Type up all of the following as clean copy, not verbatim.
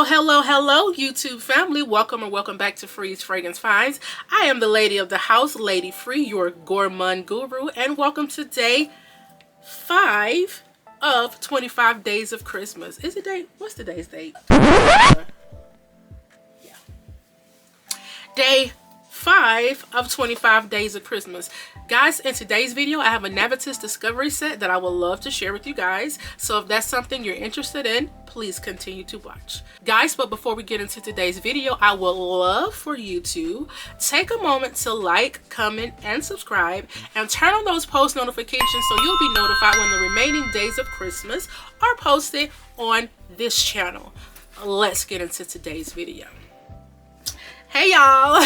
Hello, YouTube family. Welcome back to Free's Fragrance Finds. I am the lady of the house, Lady Free, your gourmand guru, and welcome to day 5 of 25 days of Christmas. Is it day? What's today's date? Yeah. Day 5 of 25 days of Christmas. Guys, in today's video, I have a Navitus discovery set that I would love to share with you guys. So if that's something you're interested in, please continue to watch. Guys, but before we get into today's video, I would love for you to take a moment to like, comment, and subscribe, and turn on those post notifications so you'll be notified when the remaining days of Christmas are posted on this channel. Let's get into today's video. Hey y'all,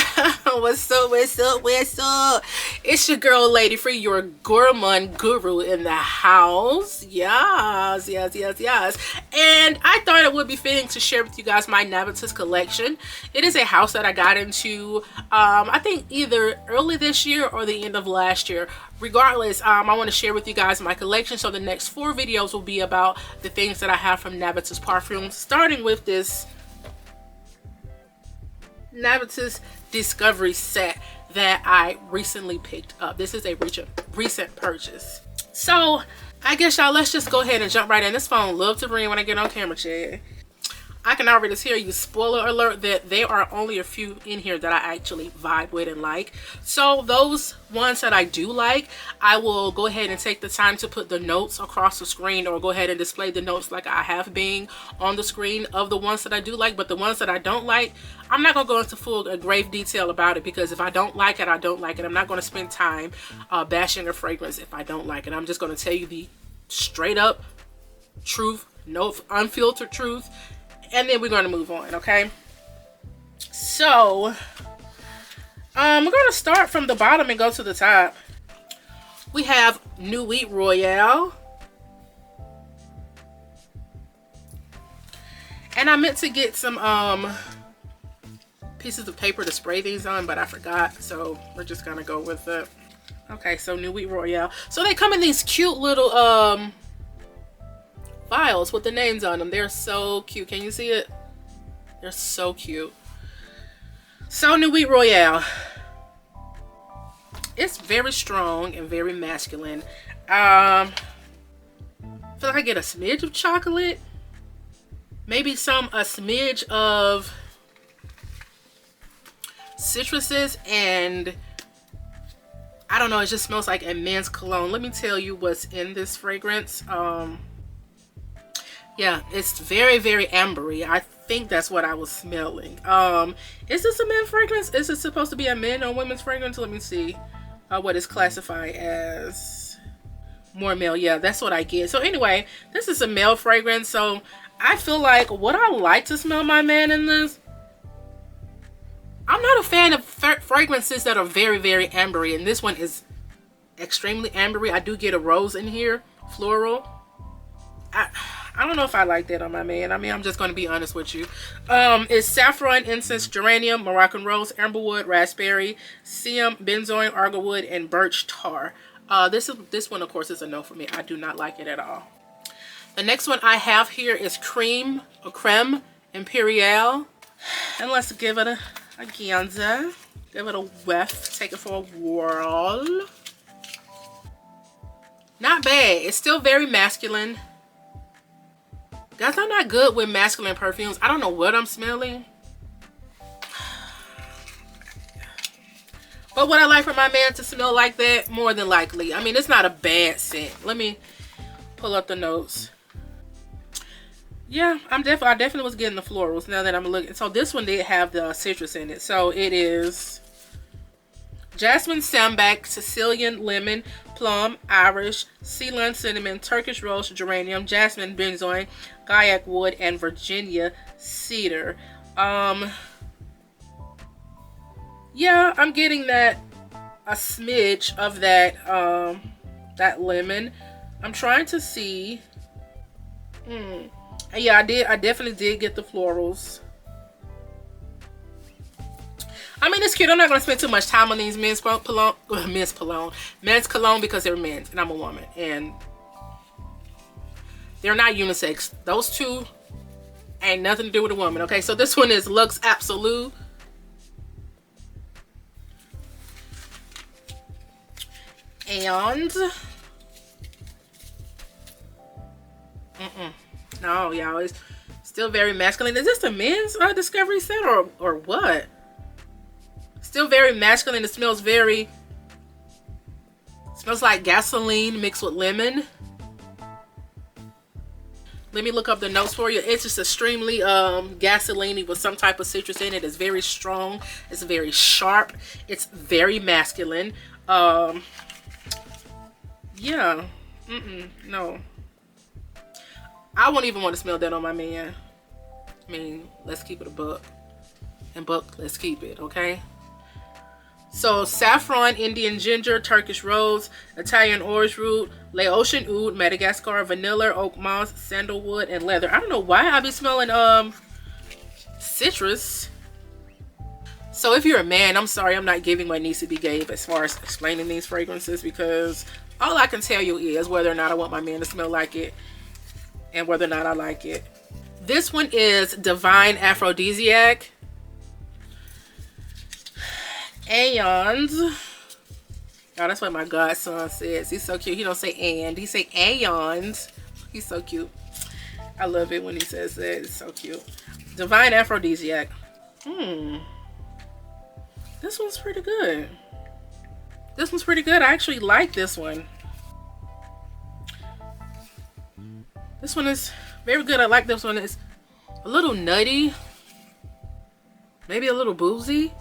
what's up? It's your girl Lady Free, your gourmand guru in the house. Yes. And I thought it would be fitting to share with you guys my Navitus collection. It is a house that I got into, I think either early this year or the end of last year. Regardless, I want to share with you guys my collection. So the next 4 videos will be about the things that I have from Navitus perfumes, starting with this Navitus discovery set that I recently picked up. This is a recent purchase. So I guess y'all, let's just go ahead and jump right in. This phone loves to ring when I get on camera, Chad. I can already tell you, spoiler alert, that there are only a few in here that I actually vibe with and like. So those ones that I do like, I will go ahead and take the time to put the notes across the screen, or go ahead and display the notes like I have been on the screen of the ones that I do like. But the ones that I don't like, I'm not going to go into full grave detail about it, because if I don't like it, I don't like it. I'm not going to spend time bashing a fragrance if I don't like it. I'm just going to tell you the straight up truth, no unfiltered truth. And then we're going to move on, okay? So, we're going to start from the bottom and go to the top. We have Nuit Royale. And I meant to get some pieces of paper to spray these on, but I forgot. So, we're just going to go with it. Okay, so Nuit Royale. So, they come in these cute little vials with the names on them. They're so cute. Can you see it? They're so cute. So Nuit Royale, it's very strong and very masculine. I feel like I get a smidge of chocolate, maybe a smidge of citruses, and I don't know, it just smells like a men's cologne. Let me tell you what's in this fragrance. Yeah, it's very, very ambery. I think that's what I was smelling. Is this a men's fragrance? Is it supposed to be a men or women's fragrance? Let me see what is classified as more male. Yeah, that's what I get. So anyway, this is a male fragrance. So I feel like, would I like to smell my man in this? I'm not a fan of fragrances that are very, very ambery. And this one is extremely ambery. I do get a rose in here, floral. I don't know if I like that on my man. I mean, I'm just going to be honest with you. It's saffron, incense, geranium, Moroccan rose, amberwood, raspberry, siam, benzoin, argwood, and birch tar. This one, of course, is a no for me. I do not like it at all. The next one I have here is Creme Imperiale. And let's give it a ganza. Give it a whiff. Take it for a whirl. Not bad. It's still very masculine. Guys, I'm not good with masculine perfumes. I don't know what I'm smelling. But would I like for my man to smell like that? More than likely. I mean, it's not a bad scent. Let me pull up the notes. Yeah, I definitely was getting the florals now that I'm looking. So this one did have the citrus in it. So it is jasmine, sambac, Sicilian lemon, plum, Irish, Ceylon cinnamon, Turkish rose, geranium, jasmine, benzoin, Gaiac wood, and Virginia cedar. Yeah, I'm getting a smidge of that that lemon. I'm trying to see. Yeah, I definitely did get the florals. I mean, it's cute. I'm not going to spend too much time on these men's cologne because they're men's and I'm a woman. And they're not unisex. Those two Ain't nothing to do with a woman. Okay, so this one is Luxe Absolu. And no, y'all, it's still very masculine. Is this the men's discovery set or what? Still very masculine. It smells like gasoline mixed with lemon. Let me look up the notes for you. It's just extremely gasoline-y with some type of citrus in it. It's very strong. It's very sharp. It's very masculine. Yeah. No. I won't even want to smell that on my man. I mean, let's keep it a buck. And buck, let's keep it, okay? So, saffron, Indian ginger, Turkish rose, Italian orange root, Laotian oud, Madagascar, vanilla, oak moss, sandalwood, and leather. I don't know why I be smelling citrus. So if you're a man, I'm sorry, I'm not giving what needs to be gave as far as explaining these fragrances, because all I can tell you is whether or not I want my man to smell like it and whether or not I like it. This one is Divine Aphrodisiac. And oh, that's what my godson says. He's so cute. He don't say and, he say and. He's so cute. I love it when he says that. It's so cute. Divine Aphrodisiac. This one's pretty good. This one's pretty good. I actually like this one. This one is very good. I like this one. It's a little nutty. Maybe a little boozy.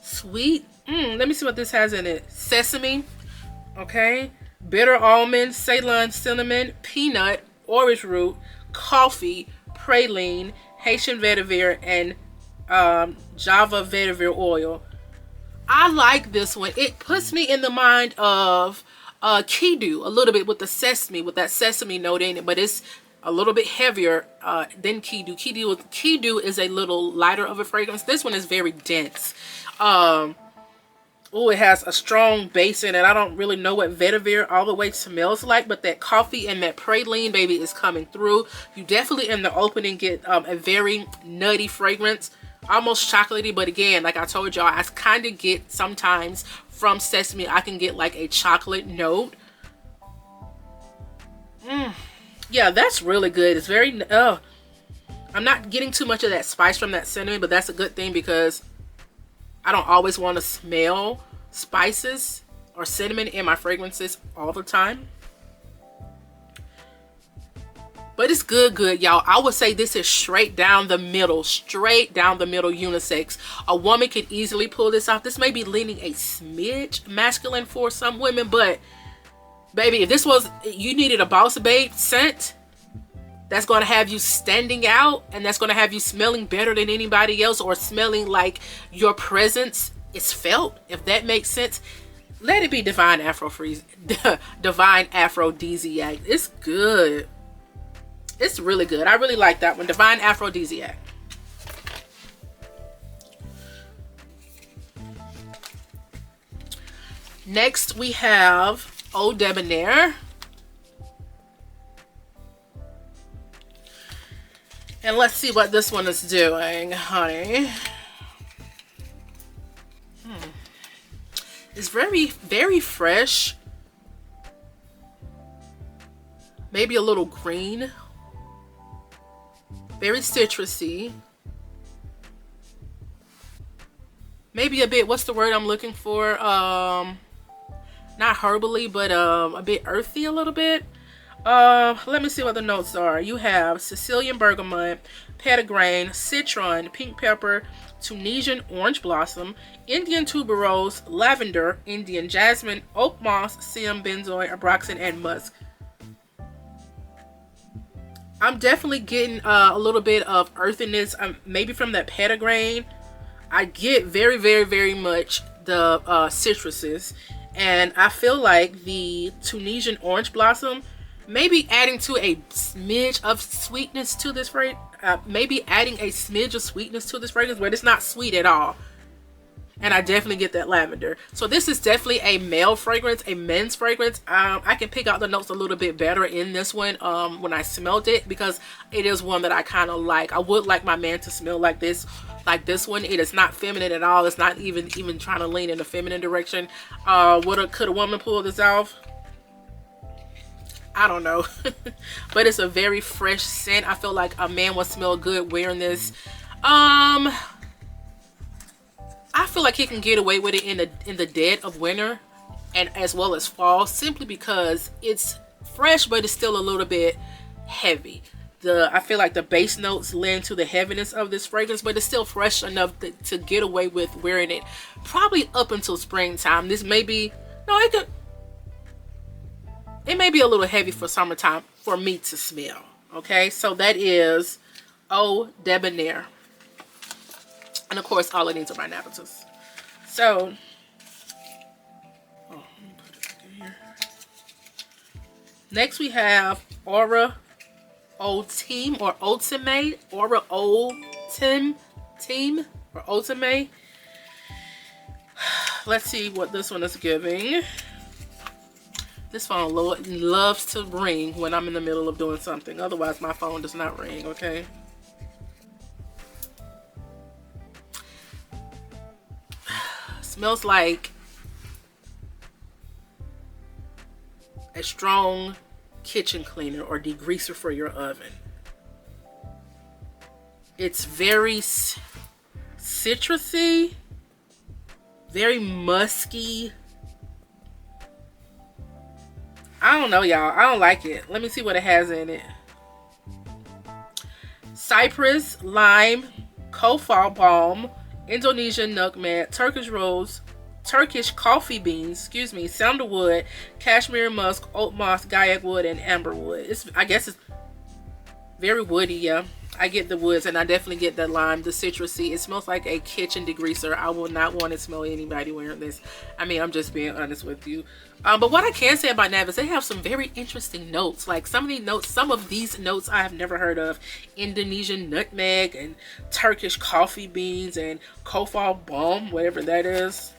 Sweet. Let me see what this has in it. Sesame. Okay. Bitter almond, Ceylon cinnamon, peanut, orange root, coffee, praline, Haitian vetiver, and Java vetiver oil. I like this one. It puts me in the mind of Kidu a little bit with the sesame, with that sesame note in it, but it's a little bit heavier than Kidu. Kidu is a little lighter of a fragrance. This one is very dense. Oh, it has a strong base in it. I don't really know what vetiver all the way smells like, but that coffee and that praline, baby, is coming through. You definitely in the opening get a very nutty fragrance, almost chocolatey, but again, like I told y'all, I kind of get sometimes from sesame, I can get like a chocolate note. Yeah, that's really good. It's very I'm not getting too much of that spice from that cinnamon, but that's a good thing because I don't always want to smell spices or cinnamon in my fragrances all the time. But it's good, y'all. I would say this is straight down the middle unisex. A woman could easily pull this off. This may be leaning a smidge masculine for some women, but baby, if this was, you needed a boss babe scent that's going to have you standing out and that's going to have you smelling better than anybody else, or smelling like your presence is felt, if that makes sense, let it be Divine Divine Aphrodisiac. It's good. It's really good. I really like that one. Divine Aphrodisiac. Next we have Eau Debonaire. And let's see what this one is doing, honey. It's very fresh. Maybe a little green. Very citrusy. Maybe a bit, what's the word I'm looking for? Not herbally, but a bit earthy a little bit. Let me see what the notes are. You have Sicilian bergamot, petitgrain, citron, pink pepper, Tunisian orange blossom, Indian tuberose, lavender, Indian jasmine, oak moss, sim, benzoin, abroxan, and musk. I'm definitely getting a little bit of earthiness, maybe from that petitgrain. I get very much the citruses, and I feel like the Tunisian orange blossom maybe adding to a smidge of sweetness to this fragrance. Maybe adding a smidge of sweetness to this fragrance, but it's not sweet at all. And I definitely get that lavender. So this is definitely a male fragrance, a men's fragrance. I can pick out the notes a little bit better in this one when I smelled it, because it is one that I kind of like. I would like my man to smell like this one. It is not feminine at all. It's not even trying to lean in the feminine direction. Could a woman pull this off? I don't know. But it's a very fresh scent. I feel like a man would smell good wearing this. I feel like he can get away with it in the dead of winter and as well as fall, simply because it's fresh, but it's still a little bit heavy. I feel like the base notes lend to the heaviness of this fragrance, but it's still fresh enough to get away with wearing it probably up until springtime. This may be, no, it may be a little heavy for summertime for me to smell. Okay, so that is Debonaire. And of course, all of these are by Navitus. So, let me put it back in here. Next we have Aura Ultime or Ultime. Aura Ultime or Ultime. Let's see what this one is giving. This phone loves to ring when I'm in the middle of doing something. Otherwise, my phone does not ring, okay? Smells like a strong kitchen cleaner or degreaser for your oven. It's very citrusy, very musky. I don't know, y'all. I don't like it. Let me see what it has in it. Cypress, lime, kofal balm, Indonesian nutmeg, Turkish rose, Turkish coffee beans, sandalwood, cashmere musk, oat moss, gaiac wood, and amber wood. I guess it's very woody, yeah. I get the woods, and I definitely get the lime, the citrusy. It smells like a kitchen degreaser. I will not want to smell anybody wearing this. I mean, I'm just being honest with you. But what I can say about Navitus, they have some very interesting notes. Like some of these notes I have never heard of. Indonesian nutmeg and Turkish coffee beans and kofal balm, whatever that is.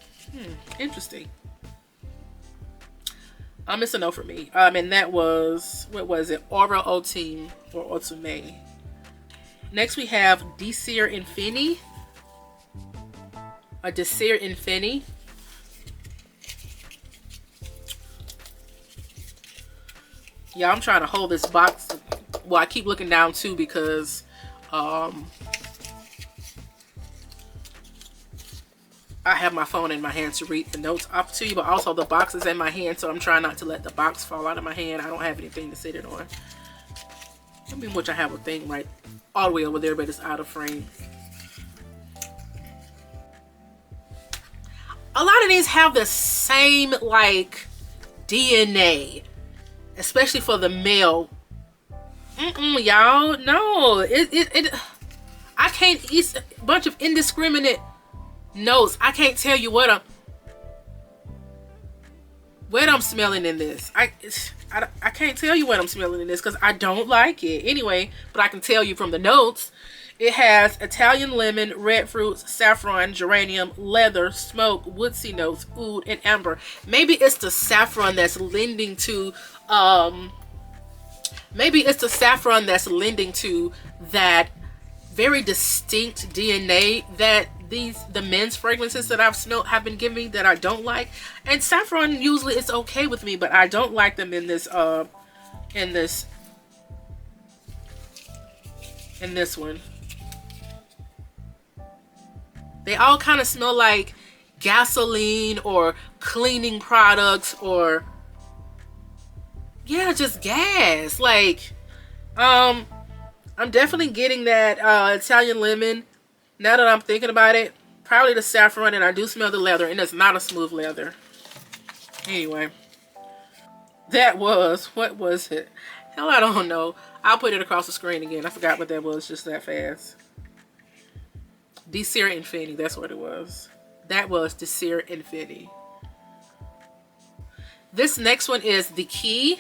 Interesting. It's a no for me. And that was, what was it? Aura Ultime or Ultime. Next we have Desir Infini. A Desir Infini. Yeah, I'm trying to hold this box. Well, I keep looking down too because I have my phone in my hand to read the notes off to you, but also the box is in my hand, so I'm trying not to let the box fall out of my hand. I don't have anything to sit it on. I mean, which I have a thing right all the way over there, but it's out of frame. A lot of these have the same like DNA, especially for the male. Y'all, no, I can't eat a bunch of indiscriminate notes. I can't tell you what I'm smelling in this. I can't tell you what I'm smelling in this because I don't like it. Anyway, but I can tell you from the notes. It has Italian lemon, red fruits, saffron, geranium, leather, smoke, woodsy notes, oud, and amber. Maybe it's the saffron that's lending to that very distinct DNA that the men's fragrances that I've smelled have been giving that I don't like. And saffron usually is okay with me, but I don't like them in this one. They all kind of smell like gasoline or cleaning products or yeah, just gas. Like I'm definitely getting that Italian lemon. Now that I'm thinking about it, probably the saffron, and I do smell the leather, and it's not a smooth leather. Anyway, that was, what was it? Hell, I don't know. I'll put it across the screen again. I forgot what that was just that fast. Desir Infini, that's what it was. That was Desir Infini. This next one is The Key.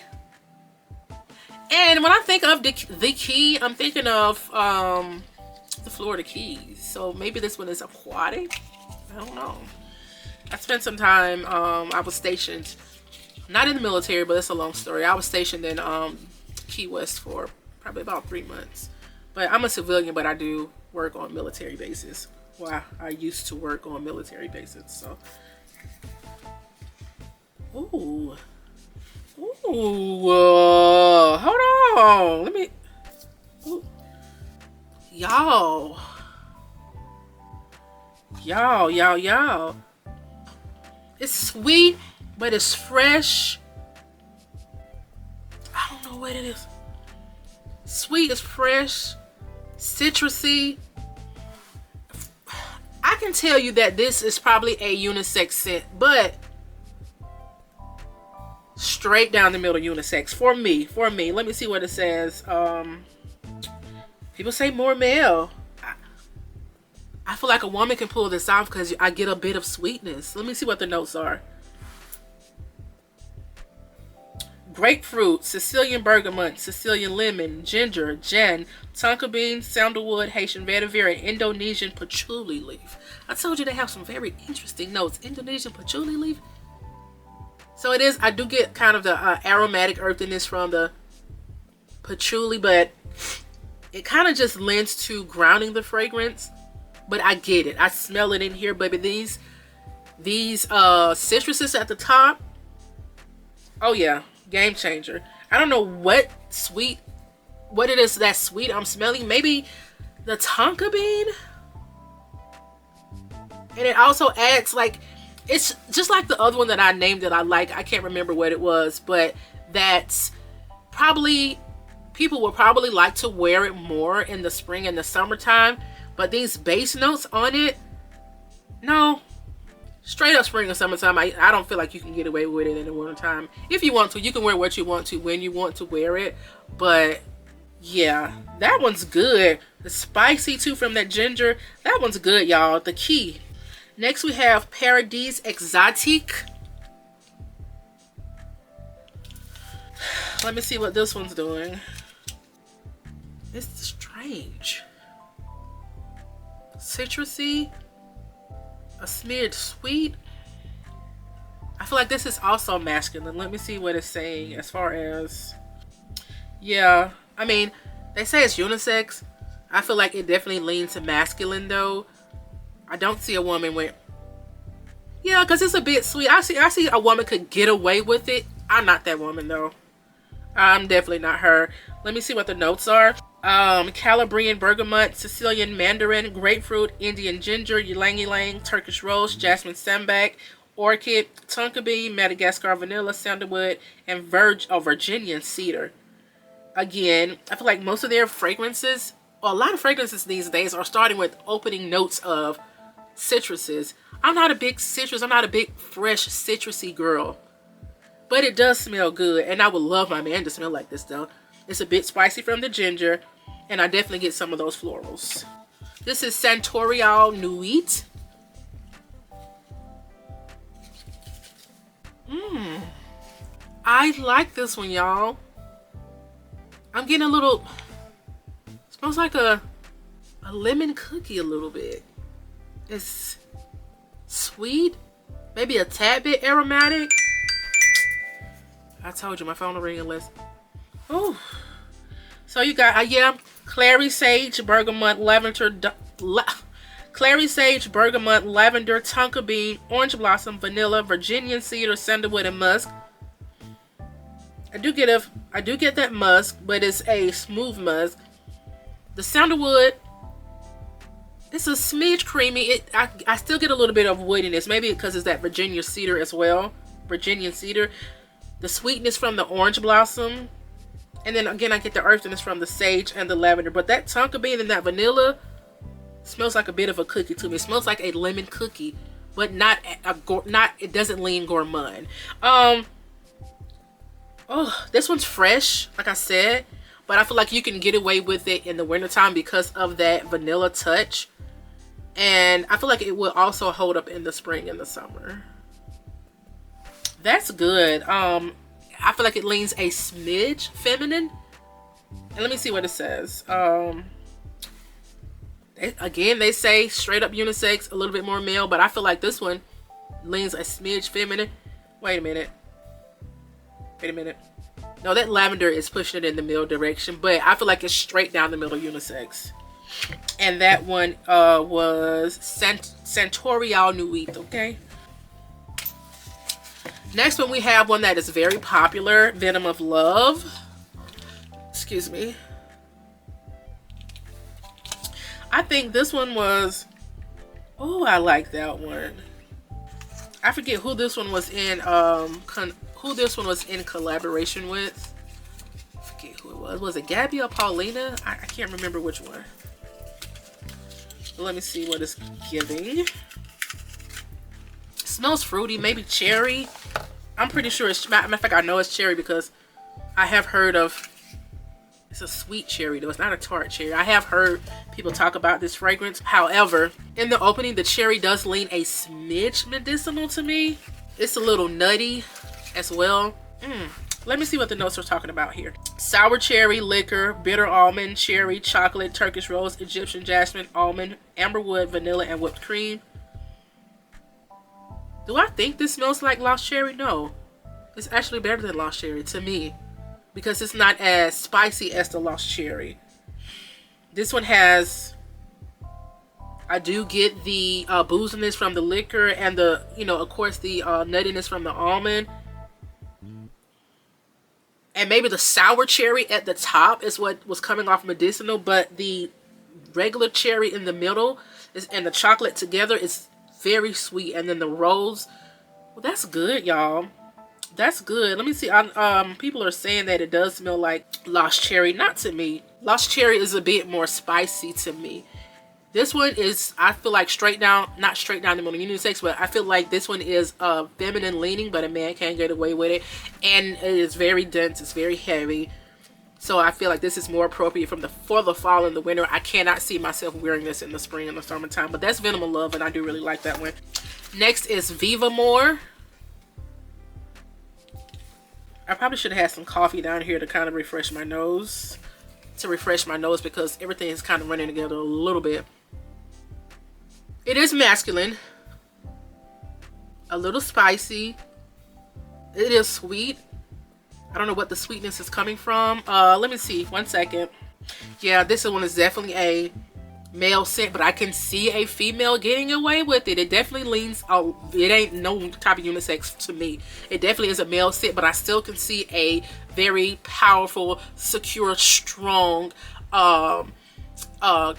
And when I think of the Key, I'm thinking of the Florida Keys. So maybe this one is aquatic. I don't know. I spent some time, I was stationed, not in the military, but it's a long story. I was stationed in Key West for probably about 3 months. But I'm a civilian, but I do work on military bases. Well, I used to work on military bases, so. Ooh. Ooh, hold on. Let me, y'all. It's sweet, but it's fresh. I don't know what it is. Sweet is fresh, citrusy. I can tell you that this is probably a unisex scent, but straight down the middle unisex for me. Let me see what it says. People say more male. I feel like a woman can pull this off because I get a bit of sweetness. Let me see what the notes are. Grapefruit, Sicilian bergamot, Sicilian lemon, ginger, gin, tonka bean, sandalwood, Haitian vetiver, and Indonesian patchouli leaf. I told you they have some very interesting notes. Indonesian patchouli leaf. So it is, I do get kind of the aromatic earthiness from the patchouli, but it kind of just lends to grounding the fragrance. But I get it. I smell it in here, baby. These citruses at the top. Oh yeah, game changer. I don't know what it is that's sweet I'm smelling. Maybe the tonka bean. And it also adds, like, it's just like the other one that I named that I like. I can't remember what it was, but that's probably, people will probably like to wear it more in the spring and the summertime. But these base notes on it, no, straight up spring and summertime, I don't feel like you can get away with it in the wintertime. If you want to, you can wear what you want to when you want to wear it. But yeah, that one's good. The spicy too from that ginger, that one's good, y'all. The key. Next we have Paradis Exotique. Let me see what this one's doing. It's strange. Citrusy, a smidge sweet. I feel like this is also masculine. Let me see what it's saying as far as, yeah, I mean, they say it's unisex. I feel like it definitely leans to masculine though. I don't see a woman with, yeah, because it's a bit sweet. I see a woman could get away with it. I'm not that woman though. I'm definitely not her. Let me see what the notes are. Calabrian bergamot, Sicilian mandarin, grapefruit, Indian ginger, ylang ylang, Turkish rose, jasmine sambac, orchid, tonka bean, Madagascar vanilla, sandalwood, and Virginian cedar. Again, I feel like most of their fragrances, or a lot of fragrances these days, are starting with opening notes of citruses. I'm not a big citrus, I'm not a big fresh citrusy girl. But it does smell good, and I would love my man to smell like this though. It's a bit spicy from the ginger, and I definitely get some of those florals. This is Sartorial Nuit. I like this one, y'all. I'm getting a little, smells like a lemon cookie a little bit. It's sweet, maybe a tad bit aromatic. I told you my phone will ring unless. Oh, so you got yeah, clary sage, bergamot, lavender, clary sage, bergamot, lavender, tonka bean, orange blossom, vanilla, Virginian cedar, sandalwood, and musk. I do get that musk, but it's a smooth musk. The sandalwood, it's a smidge creamy. I still get a little bit of woodiness, maybe because it's that Virginia cedar as well. Virginian cedar. The sweetness from the orange blossom. And then again, I get the earthiness from the sage and the lavender. But that tonka bean and that vanilla smells like a bit of a cookie to me. It smells like a lemon cookie, but it doesn't lean gourmand. Oh, this one's fresh, like I said, but I feel like you can get away with it in the wintertime because of that vanilla touch. And I feel like it will also hold up in the spring and the summer. That's good. I feel like it leans a smidge feminine. And let me see what it says. Damn, Again, they say straight up unisex, a little bit more male, but I feel like this one leans a smidge feminine. Wait a minute. No, that lavender is pushing it in the male direction, but I feel like it's straight down the middle unisex. And that one was Sartorial Nuit, okay? Next one, we have one that is very popular, Venom of Love. Excuse me. I think this one was, oh, I like that one. I forget who this one was in, collaboration with. I forget who it was. Was it Gabby or Paulina? I can't remember which one. But let me see what it's giving. It smells fruity, maybe cherry. I'm pretty sure it's, matter of fact, I know it's cherry because I have heard of, it's a sweet cherry though, it's not a tart cherry. I have heard people talk about this fragrance. However, in the opening, the cherry does lean a smidge medicinal to me. It's a little nutty as well. Let me see what the notes are talking about here. Sour cherry, liquor, bitter almond, cherry, chocolate, Turkish rose, Egyptian jasmine, almond, amberwood, vanilla, and whipped cream. Do I think this smells like Lost Cherry? No. It's actually better than Lost Cherry to me, because it's not as spicy as the Lost Cherry. This one has, I do get the booziness from the liquor and the, you know, of course the nuttiness from the almond. And maybe the sour cherry at the top is what was coming off medicinal, but the regular cherry in the middle is, and the chocolate together is very sweet. And then the rose, well, that's good, y'all. That's good. Let me see. People are saying that it does smell like Lost Cherry. Not to me. Lost Cherry is a bit more spicy to me. This one is, I feel like straight down, not straight down the middle unisex, but I feel like this one is feminine leaning, but a man can't get away with it. And it is very dense. It's very heavy. So I feel like this is more appropriate for the fall and the winter. I cannot see myself wearing this in the spring and the summertime, but that's Venom of Love, and I do really like that one. Next is Vivamor. I probably should have had some coffee down here to kind of refresh my nose. Because everything is kind of running together a little bit. It is masculine. A little spicy. It is sweet. I don't know what the sweetness is coming from. Let me see. 1 second. Yeah, this one is definitely a male scent, but I can see a female getting away with it. It definitely leans, it ain't no type of unisex to me. It definitely is a male scent, but I still can see a very powerful, secure, strong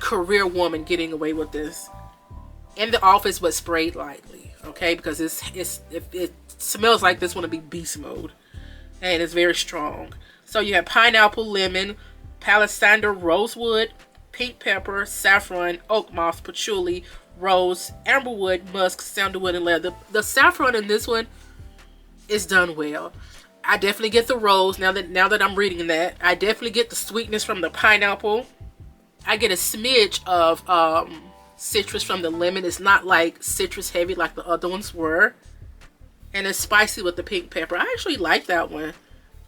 career woman getting away with this in the office, but sprayed lightly, okay? Because it smells like this one to be beast mode, and it's very strong. So you have pineapple, lemon, palisander, rosewood, pink pepper, saffron, oak moss, patchouli, rose, amberwood, musk, sandalwood, and leather. The saffron in this one is done well. I definitely get the rose now that I'm reading that. I definitely get the sweetness from the pineapple. I get a smidge of citrus from the lemon. It's not like citrus heavy like the other ones were. And it's spicy with the pink pepper. I actually like that one.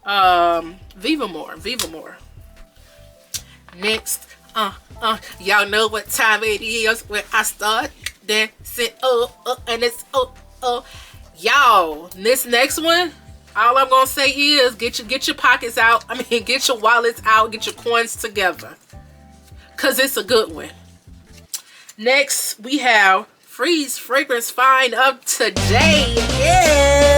Vivamor. Next, y'all know what time it is when I start dancing. And it's y'all. This next one, all I'm gonna say is get your pockets out. I mean, get your wallets out. Get your coins together, cause it's a good one. Next, we have Freeze Fragrance Find of today. Yes,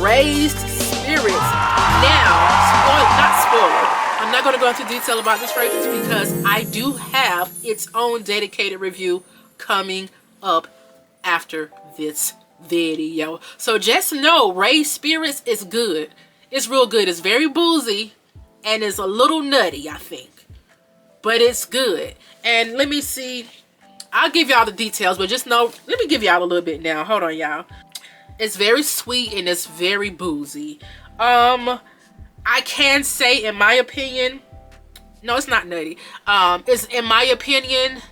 Raised Spirits. Now, not spoiler. I'm not going to go into detail about this fragrance because I do have its own dedicated review coming up after this video. So just know Raised Spirits is good. It's real good. It's very boozy and it's a little nutty, I think. But it's good. And let me see. I'll give y'all the details, but just know, let me give y'all a little bit now. Hold on, y'all. It's very sweet and it's very boozy. I can say, in my opinion, no, it's not nutty. It's, in my opinion,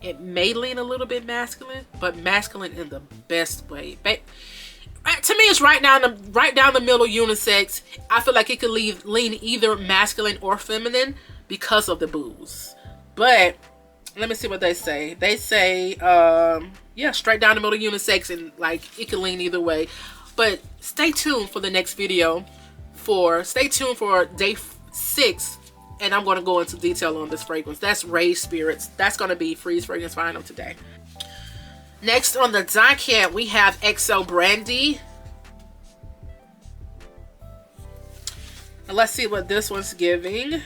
it may lean a little bit masculine, but masculine in the best way. To me, it's right down the middle unisex. I feel like it could lean either masculine or feminine. because of the booze. But let me see what they say. They say, yeah, straight down the middle unisex, and like it can lean either way. But stay tuned for the next video. Stay tuned for day 6, and I'm going to go into detail on this fragrance. That's Rage Spirits. That's going to be Freeze Fragrance Final today. Next on the docket, we have XO Brandy. Let's see what this one's giving.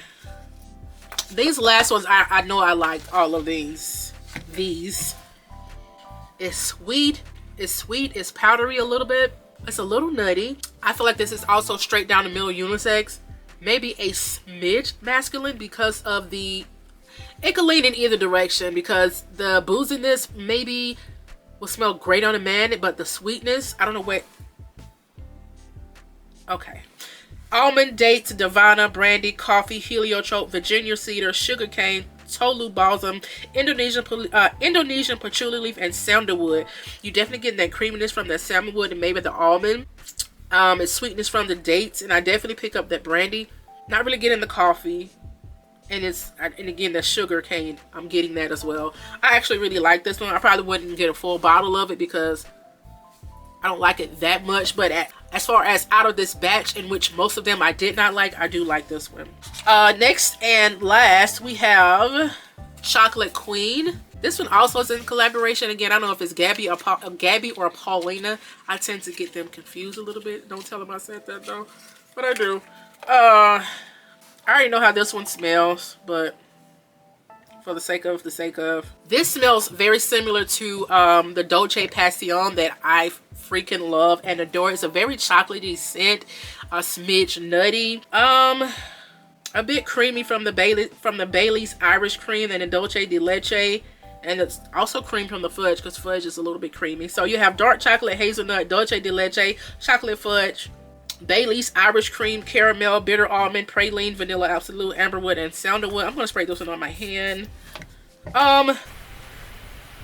These last ones, I know I liked all of these. It's sweet. It's powdery a little bit. It's a little nutty. I feel like this is also straight down the middle unisex. Maybe a smidge masculine because of the... It could lean in either direction because the booziness maybe will smell great on a man, but the sweetness, I don't know what... Okay. Almond, dates, Divana, brandy, coffee, heliotrope, Virginia cedar, sugarcane, Tolu balsam, Indonesian patchouli leaf, and sandalwood. You definitely get that creaminess from the sandalwood and maybe the almond. It's sweetness from the dates, and I definitely pick up that brandy. Not really getting the coffee, and again the sugar cane. I'm getting that as well. I actually really like this one. I probably wouldn't get a full bottle of it because I don't like it that much, but as far as out of this batch, in which most of them I did not like, I do like this one. Next and last, we have Chocolate Queen. This one also is in collaboration. Again, I don't know if it's Gabby or Paulina. I tend to get them confused a little bit. Don't tell them I said that though, but I do. I already know how this one smells, but for the sake of this smells very similar to the Dolce Passion that I freaking love and adore. It's a very chocolatey scent, a smidge nutty, a bit creamy from the Bailey's Irish Cream and the Dolce de Leche, and it's also cream from the fudge because fudge is a little bit creamy. So you have dark chocolate, hazelnut, Dolce de Leche, chocolate fudge, Bailey's Irish Cream, caramel, bitter almond, praline, vanilla, absolute, amberwood, and sandalwood. I'm going to spray this one on my hand.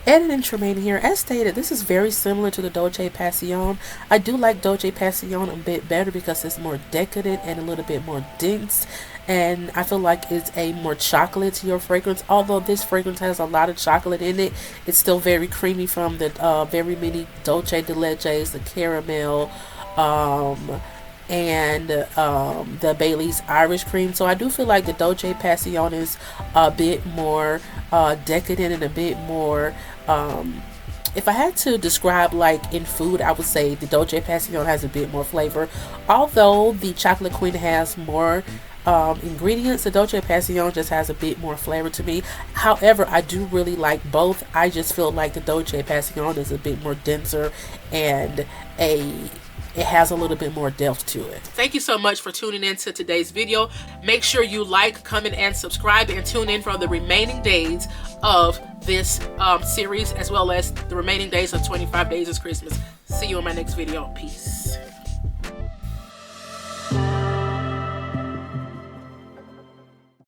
Editing Tremaine here. As stated, this is very similar to the Dolce Passion. I do like Dolce Passion a bit better because it's more decadent and a little bit more dense, and I feel like it's a more chocolatier fragrance. Although this fragrance has a lot of chocolate in it, it's still very creamy from the very many Dolce de Leches, the caramel, and the Bailey's Irish Cream. So I do feel like the Dolce Passion is a bit more decadent and a bit more if I had to describe like in food, I would say the Dolce Passion has a bit more flavor. Although the Chocolate Queen has more ingredients, the Dolce Passion just has a bit more flavor to me. However, I do really like both. I just feel like the Dolce Passion is a bit more denser and it has a little bit more depth to it. Thank you so much for tuning in to today's video. Make sure you like, comment, and subscribe, and tune in for the remaining days of this series, as well as the remaining days of 25 Days of Christmas. See you in my next video. Peace.